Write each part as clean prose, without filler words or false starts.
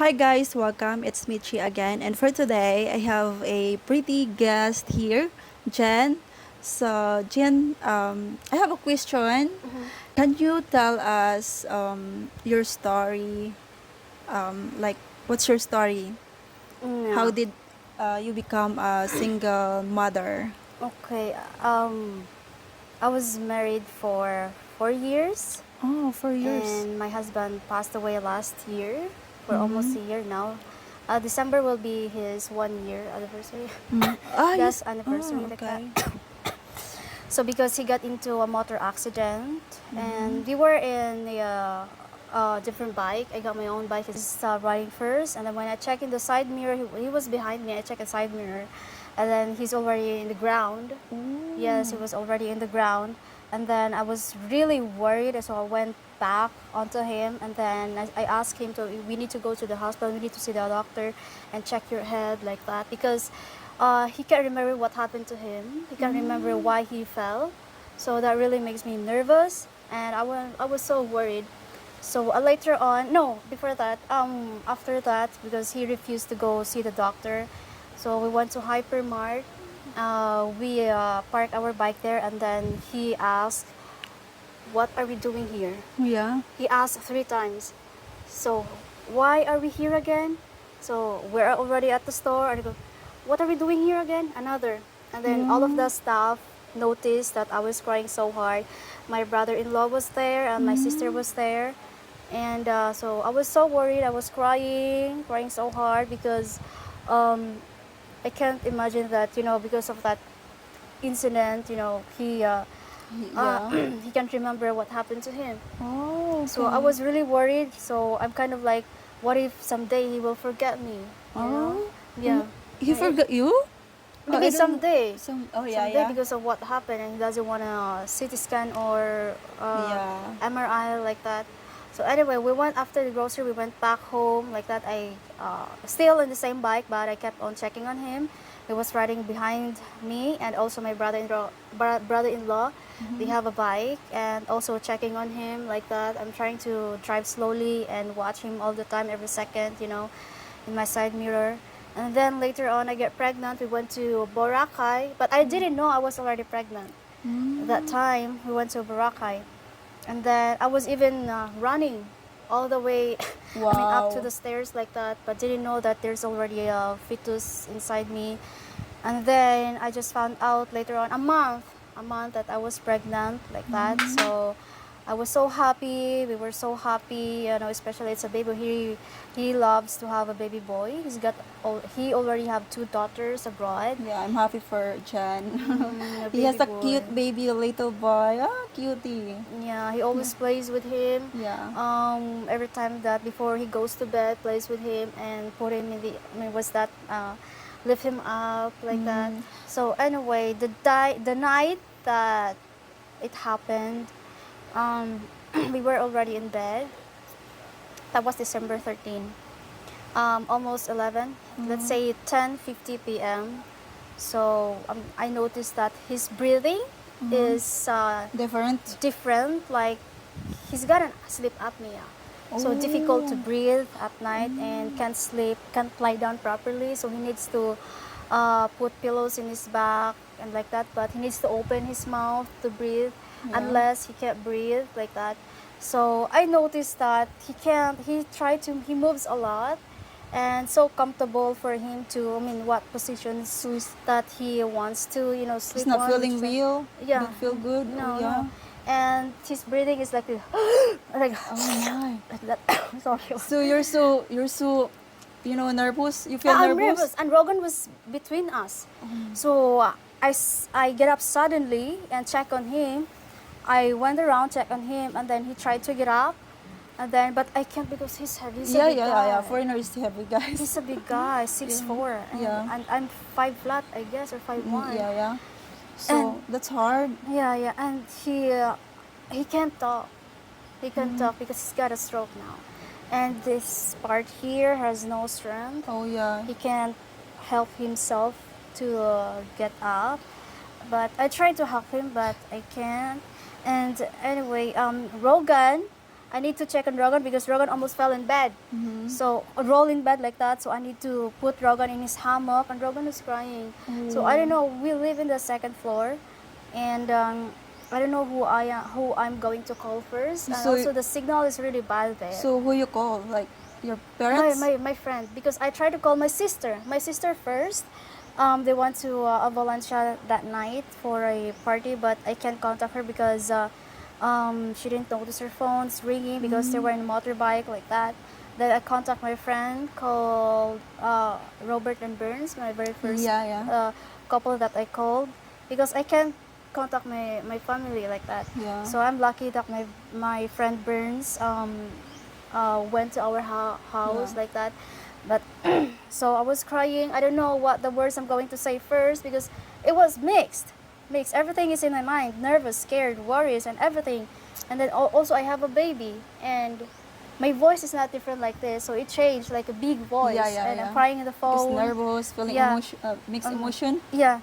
Hi guys, welcome. It's Michi again, and for today I have a pretty guest here, Jen. So Jen, I have a question. Can you tell us your story? Like, what's your story? How Yeah. did you become a single mother? Okay. I was married for 4 years, Oh, 4 years. and my husband passed away last year for almost Mm-hmm. a year now. December will be his 1 year anniversary. Mm. Ah, Yes, yes. anniversary Oh, like that. okay. So because he got into a motor accident, Mm-hmm. and we were in a different bike. I got my own bike. He's riding first, and then when I check in the side mirror, he was behind me. I check the side mirror, and then he's already in the ground. Yes, he Ooh. was already in the ground, and then I was really worried, so I went back onto him, and then I asked him to. We need to go to the hospital. We need to see the doctor, and check your head like that because he can't remember what happened to him. He can't remember Mm. why he fell. So that really makes me nervous, and I was so worried. So later on, no, before that, after that, because he refused to go see the doctor, so we went to Hypermart. We parked our bike there, and then he asked, "What are we doing here?" Yeah. He asked 3 times. So why are we here again? So we're already at the store, and I go, "What are we doing here again?" Another, and then all of Yeah. the staff noticed that I was crying so hard. My brother-in-law was there, and my sister Mm. was there, and so I was so worried. I was crying so hard because um, I can't imagine that because of that incident. Yeah. He can't remember what happened to him. Oh, So I okay. was really worried. So I'm kind of like, what if someday he will forget me? You know? Oh, Yeah. he And forgot you? Oh, I maybe don't know. someday, Oh, yeah, someday yeah. because of what happened, and he doesn't want a CT scan or Yeah. MRI like that. So anyway, we went after the grocery. We went back home like that. I still in the same bike, but I kept on checking on him. He was riding behind me, and also my brother-in-law. They Mm-hmm. have a bike, and also checking on him like that. I'm trying to drive slowly and watch him all the time, every second, in my side mirror. And then later on, I get pregnant. We went to Boracay, but I didn't know I was already pregnant. At that Mm. time, we went to Boracay, and then I was even running all the way, I mean, up to Wow. the stairs like that, but didn't know that there's already a fetus inside me. And then I just found out later on, a month that I was pregnant like that. Mm. So I was so happy. We were so happy, especially it's a baby. He loves to have a baby boy. He already have two daughters abroad. Yeah, I'm happy for Jan. A He has baby a boy. cute baby, little boy. Ah, cutie. Yeah, he Yeah. always plays with him. Yeah. Every time that before he goes to bed, plays with him and put him in the. I mean, was that lift him up like that. Mm. So anyway, the night that it happened, um, we were already in bed. That was December 13. Almost 11. Let's Mm. say 10:50 p.m. So I noticed that his breathing Mm. is Different. different. Like he's got a sleep apnea. So difficult to Oh. breathe at night and Mm. can't sleep, can't lie down properly. So he needs to put pillows in his back and like that. But he needs to open his mouth to breathe, Yeah. unless he can't breathe like that. So I noticed that he can't. He moves a lot, and so comfortable for him to. I mean, what positions that he wants to, He's sleep not on. feeling well. Yeah, Don't feel good. Oh, no, no, yeah. and his breathing is like like Oh my. like that. Sorry. So you're so nervous. You feel I'm nervous. nervous, and Rogan was between us. So I get up suddenly and check on him. I went around, check on him, and then he tried to get up, and then but I can't because he's heavy. He's a Yeah, big yeah, yeah, yeah. guy. Foreigner is heavy, guys. He's a big guy, six Yeah, four, and, yeah, and I'm 5 flat, I guess, or 5'1". yeah, yeah. And So that's hard. yeah, yeah, and he can't talk. He can't Mm. talk because he's got a stroke now, and this part here has no strength. Oh yeah. He can't help himself to get up, but I try to help him, but I can't. And anyway, Rogan I need to check on Rogan because Rogan almost fell in bed. So roll in bed like that. So I need to put Rogan in his hammock, and Rogan is crying. So I don't know. We live in the second floor, and I don't know who I'm going to call first. And So- also the signal is really bad there. So who you call? Like your my, parents? my friend, because I tried to call my sister first. They went to Valencia that night for a party, but I can't contact her because she didn't notice her phone's ringing because they were in a motorbike like that. Then I contact my friend called Robert and Burns, my very first Yeah. couple that I called, because I can't contact my family like that. Yeah. So I'm lucky that my friend Burns went to our house Yeah. like that. But so I was crying. I don't know what the words I'm going to say first because it was mixed. Everything is in my mind. Nervous, scared, worries, and everything. And then also I have a baby, and my voice is not different like this, so it changed like a big voice. And I'm crying in the Just phone. nervous, feeling Yeah. emotion, mixed emotion. Yeah.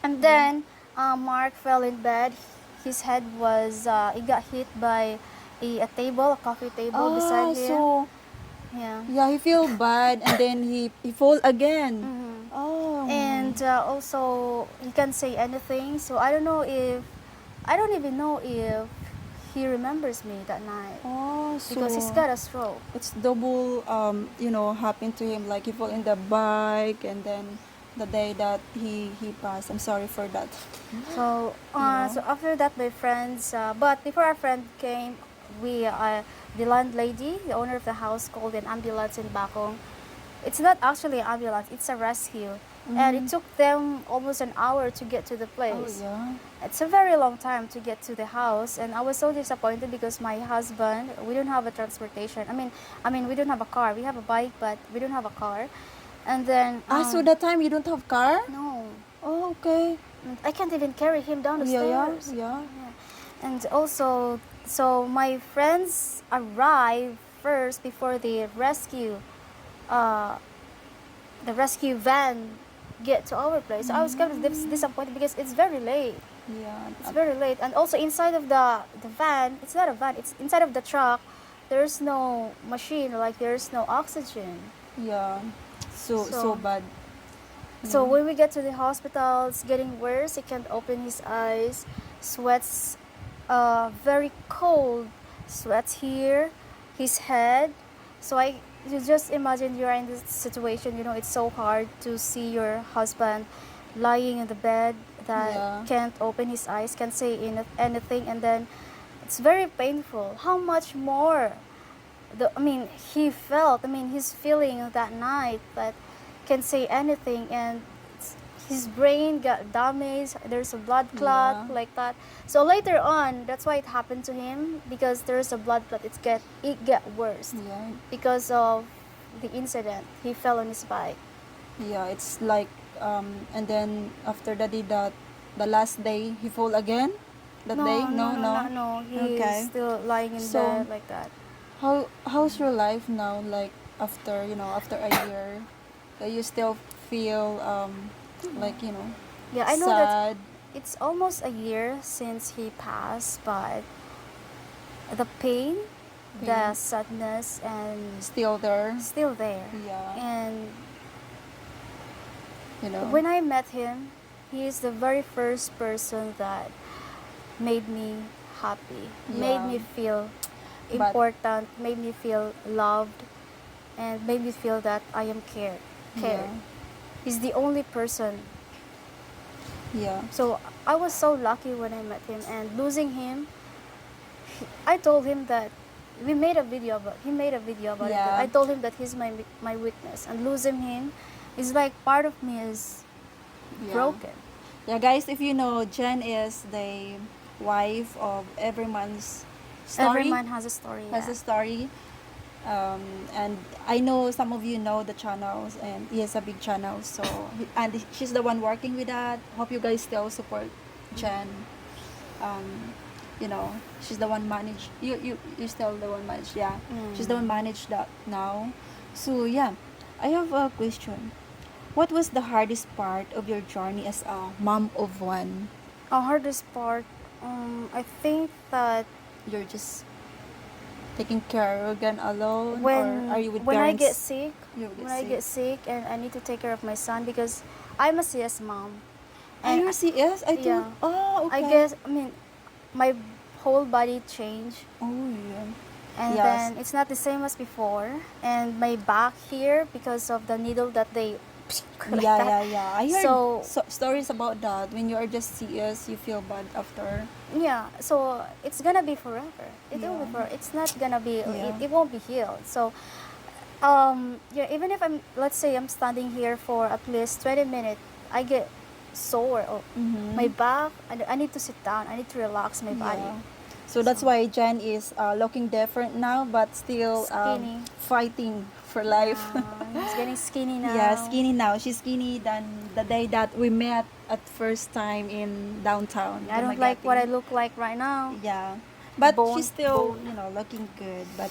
And then Mark fell in bed. His head was he got hit by a table, a coffee table beside him. So Yeah. he feel bad and then he fall again. Mhm. Oh. And also he can't say anything, so I don't even know if he remembers me that night So because he's got a stroke. it's double happened to him, like he fall in the bike and then the day that he passed. I'm sorry for that. So Yeah. so after that my friends but before our friend came, we the landlady, the owner of the house, called an ambulance in Bacong. It's not actually an ambulance, it's a rescue. And it took them almost an hour to get to the Oh place. yeah. It's a very long time to get to the house, and I was so disappointed because my husband, we don't have a transportation. I mean we don't have a car. We have a bike, but we don't have a car. And then So that time you don't have car? no, Oh, okay. I can't even carry him down the Yeah. stairs. Yeah. And also, so my friends arrived first before uh, the rescue van get to our place. So I was kind of disappointed because it's very late. Yeah. It's very late, and also inside of the van, it's not a van. It's inside of the truck. There's no machine, like there's no oxygen. Yeah. So So- bad. So when we get to the hospital, it's getting worse. He can't open his eyes. Sweats, very cold. Sweats here, his head. So you just imagine you're in this situation. You know, it's so hard to see your husband lying in the bed that Yeah. can't open his eyes, can't say anything, and then it's very painful. How much more? He felt. His feeling that night that can say anything, and his brain got damaged. There's a blood clot Yeah. like that. So later on, that's why it happened to him, because there's a blood clot. It get worse Yeah. because of the incident. He fell on his bike. Yeah, it's like and then after that the last day he fall again. That day? No. He's Okay. still lying in So- bed like that. How's your life now, like after after a year? You still feel Yeah, I know that sad. it's almost a year since he passed, but the pain, the Pain. sadness, and Still there. still there. Yeah. And You know. when I met him, he is the very first person that made me happy, made Yeah. me feel But- important, made me feel loved, and made me feel that I am cared. Yeah. He's the only person. Yeah. So I was so lucky when I met him, and losing him, I told him that he made a video about it. Yeah. I told him that he's my weakness, and losing him is like part of me is Yeah. broken. Yeah, guys, if you know, Jenn is the wife of Everyman's story. Every man has a story. Has yeah. a story. And I know some of you know the channels, and he has a big channel. So and she's the one working with that. Hope you guys still support Jenn. She's the one manage. You still the one manage. Yeah, she's the one manage that now. So yeah, I have a question. What was the hardest part of your journey as a mom of one? Our hardest part, I think that You're just taking care of Rugan alone, or are you with when I get parents? sick, You get when I get sick and I need to take care of my son because I'm a CS mom, Ah, and you're CS? I thought. yeah, Oh, I okay. guess my whole body changed, Oh, yeah. and Yes. then it's not the same as before, and my back here because of the needle that they like Yeah, that. yeah, yeah. I heard So stories about that. When you are just CS, you feel bad after. yeah, so it's gonna be forever. It will Yeah. be for. It's not gonna be. Yeah. It won't be healed. So yeah, even if I'm, let's say I'm standing here for at least 20 minutes, I get sore. Or my Mm-hmm. back. I need to sit down. I need to relax my body. Yeah. So So that's why Jen is looking different now, but still skinny. fighting for life. Yeah, he's getting skinny Yeah, now. skinny now. She's skinny than the day that we met at first time in downtown, I don't like what I Dumaguete. look like right now. Yeah. But she's still, Bone. looking good, but,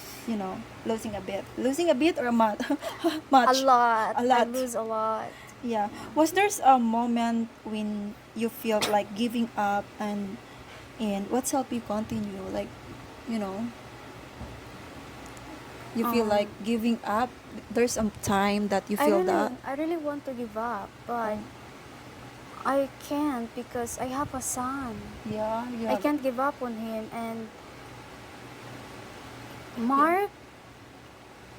losing a bit. Losing a bit or a much? A Much. lot. A I lot. lose a lot. Yeah. Was there a moment when you feel like giving up, and what's helped you continue? Like, you know, you feel like Um, giving up. There's some time that you feel that. I really want to give up, but Oh, I can't because I have a son. yeah, you I have. can't give up on him, and Mark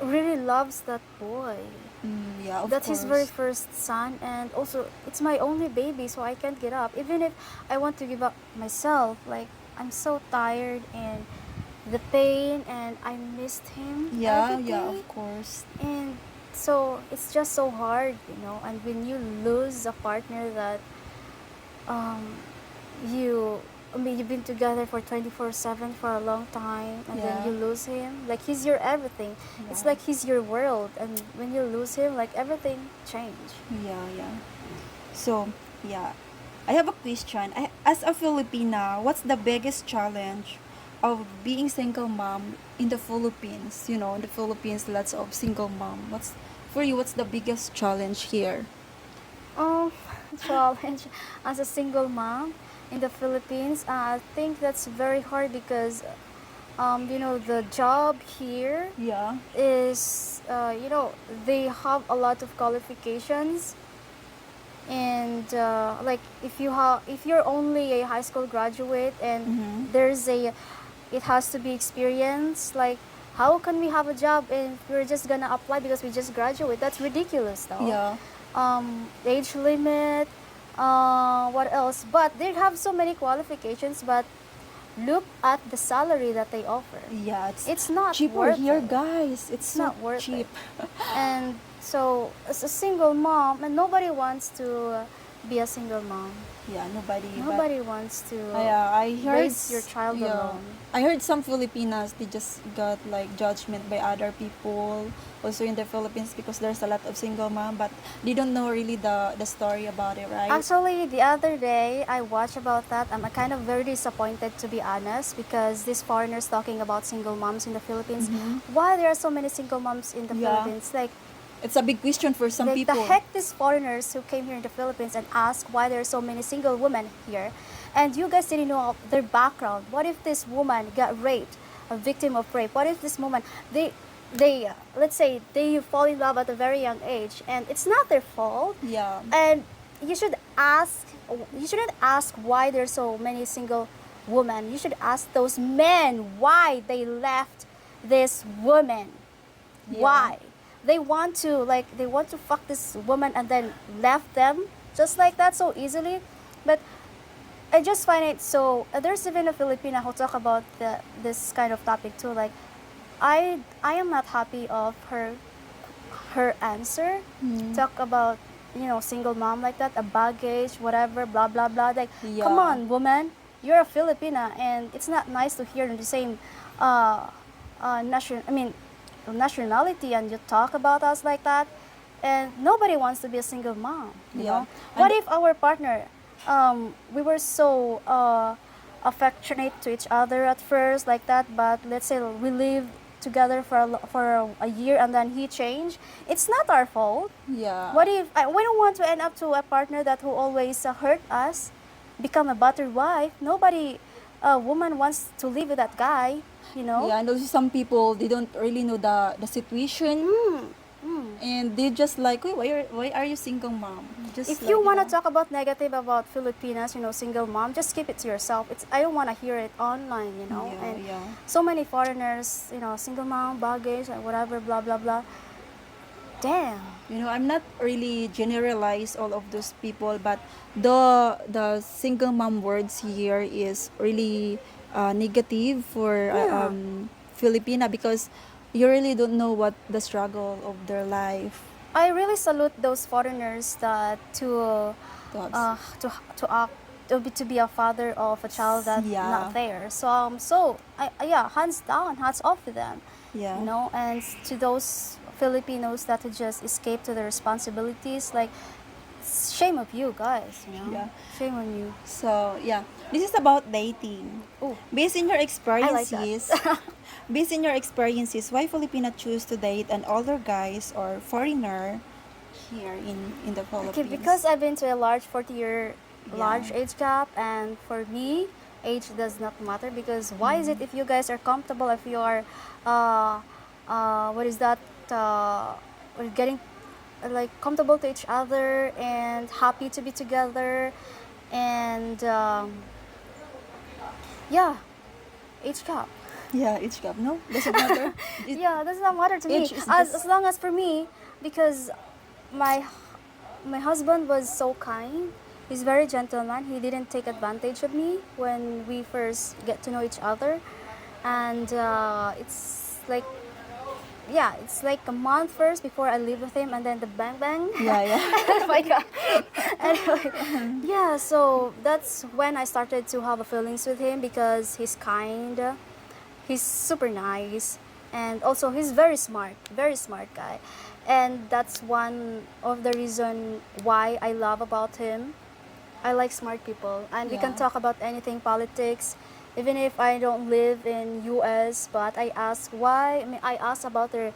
really loves that boy. Yeah, of That's his very course. first son, and also it's my only baby, so I can't get up. Even if I want to give up myself, like I'm so tired and the pain, and I missed him Yeah, every yeah, day, of course. and so it's just so hard, you know. And when you lose a partner that um, you you've been together for 24/7 for a long time, and then Yeah, you lose him, like he's your everything. It's yeah, like he's your world, and when you lose him, like everything change. yeah, yeah. So, yeah, I have a question. As a Filipina, what's the biggest challenge of being single mom in the Philippines? In the Philippines, lots of single mom. What's for you? What's the biggest challenge here? um Challenge as a single mom in the Philippines, I think that's very hard because the job here Yeah, is they have a lot of qualifications, and like if you're only a high school graduate and mm-hmm. there's a it has to be experience, like how can we have a job if we're just gonna apply because we just graduate? That's ridiculous though. Yeah, Age limit, what else, but they have so many qualifications, but look at the salary that they offer. yeah. It's It's not cheaper worth here, it. guys. It's It's so not worth cheap. it. And so, as a single mom, and nobody wants to be a single mom. Yeah, nobody. But Nobody wants to I heard. raise your child Yeah, alone. I heard some Filipinas they just got like judgment by other people also in the Philippines because there's a lot of single mom, but they don't know really the story about it, right? Actually, the other day I watched about that. I'm kind of very disappointed, to be honest, because these foreigners talking about single moms in the Philippines. Mhm. Why there are so many single moms in the Yeah, Philippines? Like it's a big question for some the people. heck these foreigners who came here in the Philippines and ask why there are so many single women here, and you guys didn't know their background. What if this woman got raped, a victim of rape? What if this woman they let's say they fall in love at a very young age and it's not their fault, Yeah, and you should ask you shouldn't ask why there's so many single women. You should ask those men why they left this woman. yeah, Why they want to fuck this woman and then left them just like that so easily. But I just find it so there's even a Filipina who talk about this kind of topic too, like I am not happy of her answer. Mm. Talk about single mom like that, a baggage, whatever, blah blah blah, like come Yeah, on woman, you're a Filipina, and it's not nice to hear in the same uh, nationality, and you talk about us like that, and nobody wants to be a single mom, yeah, what and if our partner, we were so affectionate to each other at first like that, but let's say we live together for a year and then he changed, it's not our fault. yeah, What if we don't want to end up to a partner that who always hurt us, become a battered wife? Nobody, a woman wants to live with that guy. you know. Yeah, and also some people, they don't really know the situation, and they just like, "Wait, why are you single, mom?" Just If like, you want to talk about negative about Filipinas, single mom, just keep it to yourself. I don't want to hear it online, Yeah, And yeah. so many foreigners, single mom, baggage, and whatever, blah blah blah. Damn. I'm not really generalize all of those people, but the single mom words here is really negative for Yeah. Filipina, because you really don't know what the struggle of their life. I really salute those foreigners that Dogs. to act to be a father of a child that not Yeah, there. Yeah, hands down, hats off to them. yeah, And to those Filipinos that would just escape to their responsibilities, like shame of you guys, yeah. shame on you. So yeah, this is about dating. Oh, Based in your I like that. experiences, based in your experiences, why Filipina choose to date an older guys or foreigner here in the Okay, Philippines? because I've been to a large 40-year large Yeah. age gap, and for me, age does not matter because why is it if you guys are comfortable, if you are, what is that, we're getting like comfortable to each other and happy to be together, and yeah, age gap. Yeah, age gap. No, doesn't matter. It, Yeah, does not matter to me. age is As just long as for me, because my my husband was so kind. He's very gentleman. He didn't take advantage of me when we first get to know each other, and it's like, yeah, it's like a month first before I live with him, and then the bang bang. yeah, yeah. Oh my god. Anyway, yeah. So that's when I started to have a feelings with him because he's kind, he's super nice, and also he's very smart guy, and that's one of the reason why I love about him. I like smart people, and we can Yeah. talk about anything politics, even if I don't live in US. But I ask why. I mean, I ask about their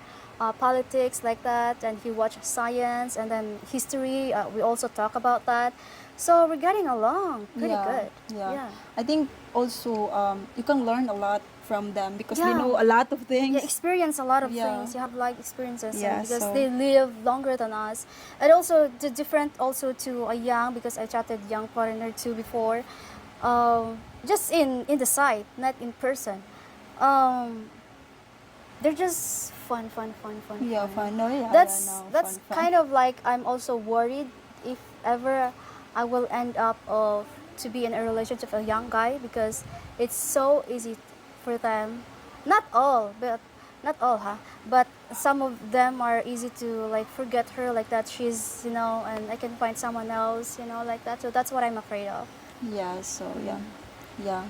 politics like that, and he watched science and then history. We also talk about that, so we're getting along pretty Yeah, good. yeah. Yeah. I think also you can learn a lot from them because they Yeah. know a lot of things. Yeah, experience a lot of Yeah. things. You have life experiences, Yeah, and because so- they live longer than us, and also the different also to a young, because I chatted young foreigner too before, just in the site, not in person. Um, they're just fun. Yeah, fun. No, yeah, That's yeah, no, that's fun. kind of like I'm also worried if ever I will end up of to be in a relationship with a young guy, because it's so easy for them. Not all, but not all, huh? But some of them are easy to like forget her like that. She's and I can find someone else, like that. So that's what I'm afraid of. Yeah, so yeah, yeah.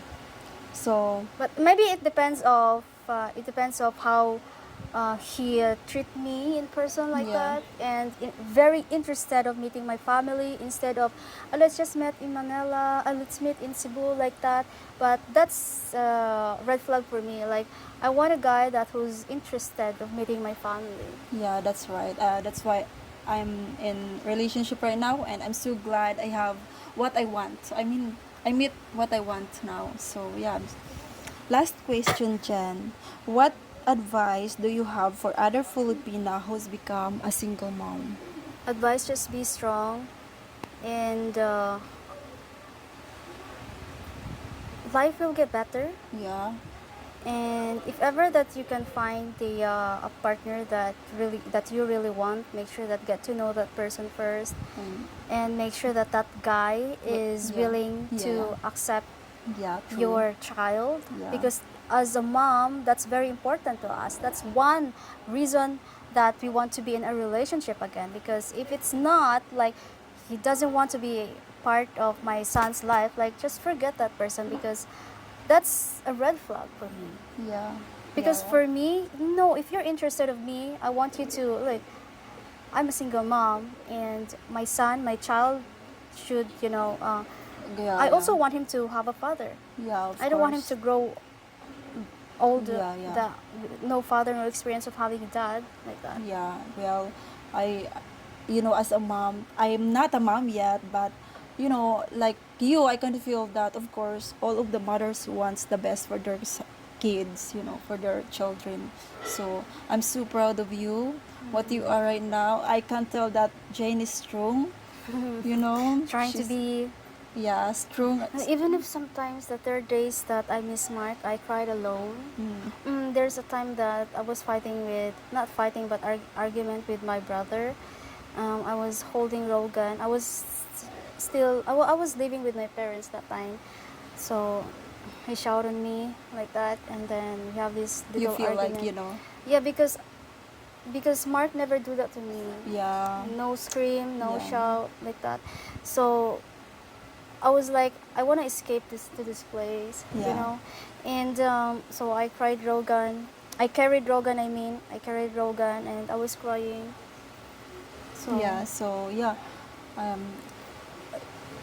So But maybe it depends of how he treat me in person like yeah, that, and very interested of meeting my family instead of let's just meet in Manila, let's meet in Cebu like that. But that's red flag for me. Like I want a guy that who's interested of meeting my family. yeah, that's right. That's why I'm in relationship right now, and I'm so glad I have what I want. I mean, I meet what I want now. So yeah. Last question, Jen. What advice do you have for other Filipina who's become a single mom? Advice: just be strong, and life will get better. Yeah, And if ever that you can find a partner that you really want, make sure that get to know that person first, and and make sure that that guy is yeah, willing yeah, to accept yeah, true. your child, Yeah. because as a mom, that's very important to us. That's one reason that we want to be in a relationship again, because if it's not, like, he doesn't want to be part of my son's life, like, just forget that person, because that's a red flag for me. Yeah. Because yeah. for me, no, if you're interested of me, I want you to, like, I'm a single mom, and my son, my child should, Yeah, I yeah. also want him to have a father. Yeah, of I don't want him course. to grow old, Yeah, yeah. no father, no experience of having a dad, like that. Yeah, well, I, as a mom, I'm not a mom yet, but, like you, I can feel that, of course, all of the mothers wants the best for their kids, for their children. So I'm so proud of you, what you are right now. I can tell that Jane is strong, Trying to she's, be. yeah, strong. And even if sometimes that there are days that I miss Mark, I cried alone. There's a time that I was fighting with, not fighting, but argument with my brother. I was holding Rogan. I was still, I was living with my parents that time. So he shouted on me like that, and then we have this You little feel argument. like. Yeah, because Mark never do that to me. Yeah. No scream, no Yeah. shout like that. So I was like, I want to escape to this place, Yeah. And so I cried Rogan. I carried Rogan. I carried Rogan, and I was crying. So Yeah, so yeah, um,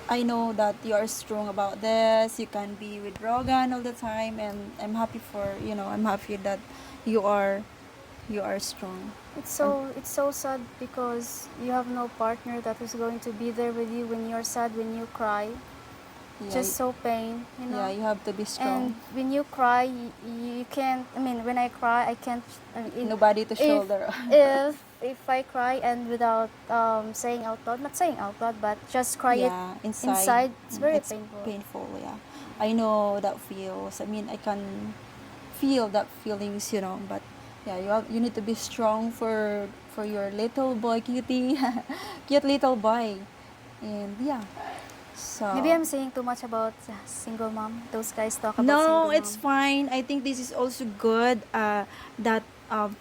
I know that you are strong about this. You can be with Rogan all the time, and I'm happy I'm happy that you are you are strong. And it's so sad because you have no partner that is going to be there with you when you're sad, when you cry. yeah, Just so pain, yeah, you have to be And strong. when you cry, you can't. I mean, when I cry, I can't. I mean, Nobody to if shoulder. if I cry and without saying out loud, not saying out loud, but just cry it Yeah, inside, inside, it's very it's painful. painful. Yeah, I know that feels. I mean, I can feel that feelings. But yeah, you need to be strong for your little boy, cutie, cute little boy, and yeah. Maybe So I'm saying too much about single mom. Those guys talk about no, single it's mom. fine. I think this is also good. That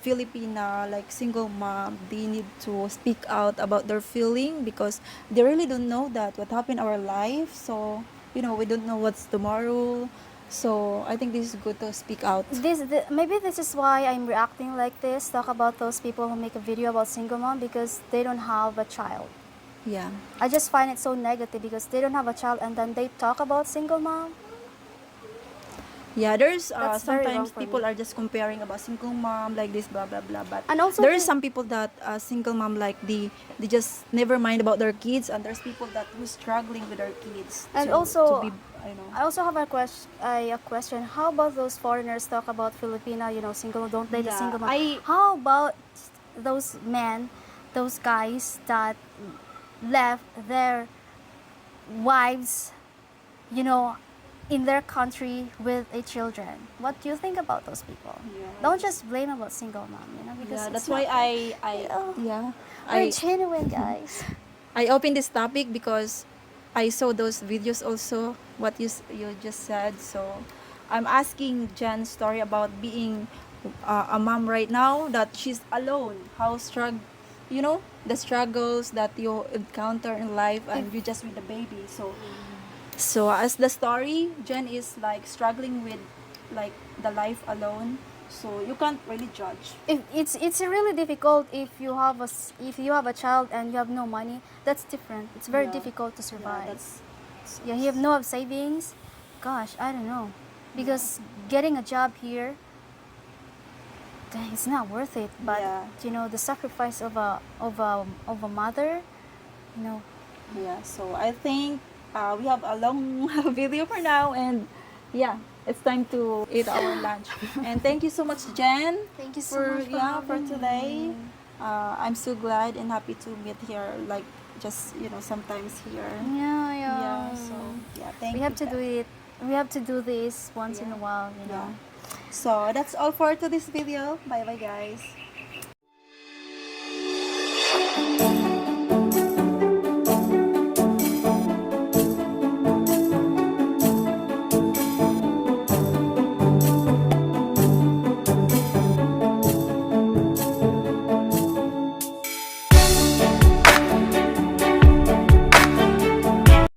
Filipina like single mom, they need to speak out about their feeling because they really don't know that what happened in our life. So we don't know what's tomorrow. So I think this is good to speak out. Maybe this is why I'm reacting like this. Talk about those people who make a video about single mom because they don't have a child. Yeah. I just find it so negative because they don't have a child and then they talk about single mom. Yeah, there's That's very wrong sometimes for me. people are just comparing about single mom like this, blah blah blah. But And also there is the, some people that single mom like they just never mind about their kids, and there's people that who's struggling with their kids and to also be I also have a question. How about those foreigners talk about Filipina, single, don't date a yeah single mom? I How about those men, those guys that left their wives, you know, in their country with a children? What do you think about those people? yeah Don't just blame about single mom, because yeah it's that's why not. I yeah We're I genuine guys. I opened this topic because I saw those videos also what you just said. So I'm asking Jen's story about being a mom right now, that she's alone, how the struggles that you encounter in life, and you just with the baby. So as the story, Jen is like struggling with like the life alone. So you can't really judge. If it's really difficult if you have a child and you have no money. That's different. It's very Yeah. difficult to Yeah, survive. that's Yeah, you have no savings. Gosh, I don't know, because getting a job here, dang, it's not worth it. But Yeah. the sacrifice of a mother, you know. Yeah, so I think we have a long video for now, and yeah, it's time to eat our lunch. And thank you so much, Jen, Thank you so for much for for having today. me. I'm so glad and happy to meet here, like just sometimes here. Yeah, Yeah, so yeah, thank we you. have to do it. We have to do this once in a Yeah. while, Yeah. So that's all for today's video. Bye bye, guys.